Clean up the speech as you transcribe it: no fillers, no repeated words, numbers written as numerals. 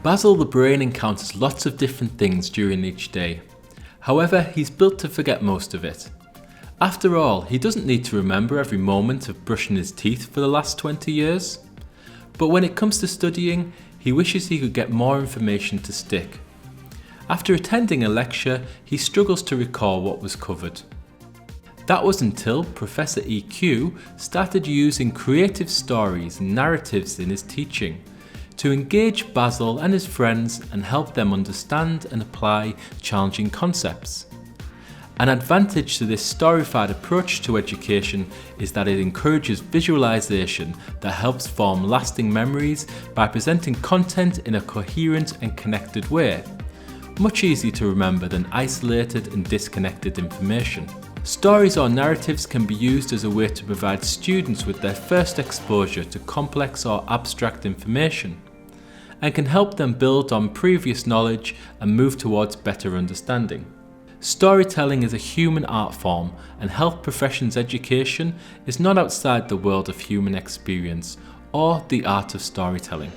Basil the Brain encounters lots of different things during each day. However, he's built to forget most of it. After all, he doesn't need to remember every moment of brushing his teeth for the last 20 years. But when it comes to studying, he wishes he could get more information to stick. After attending a lecture, he struggles to recall what was covered. That was until Professor EQ started using creative stories and narratives in his teaching to engage Basil and his friends and help them understand and apply challenging concepts. An advantage to this storified approach to education is that it encourages visualization that helps form lasting memories by presenting content in a coherent and connected way, much easier to remember than isolated and disconnected information. Stories or narratives can be used as a way to provide students with their first exposure to complex or abstract information, and can help them build on previous knowledge and move towards better understanding. Storytelling is a human art form, and health professions education is not outside the world of human experience or the art of storytelling.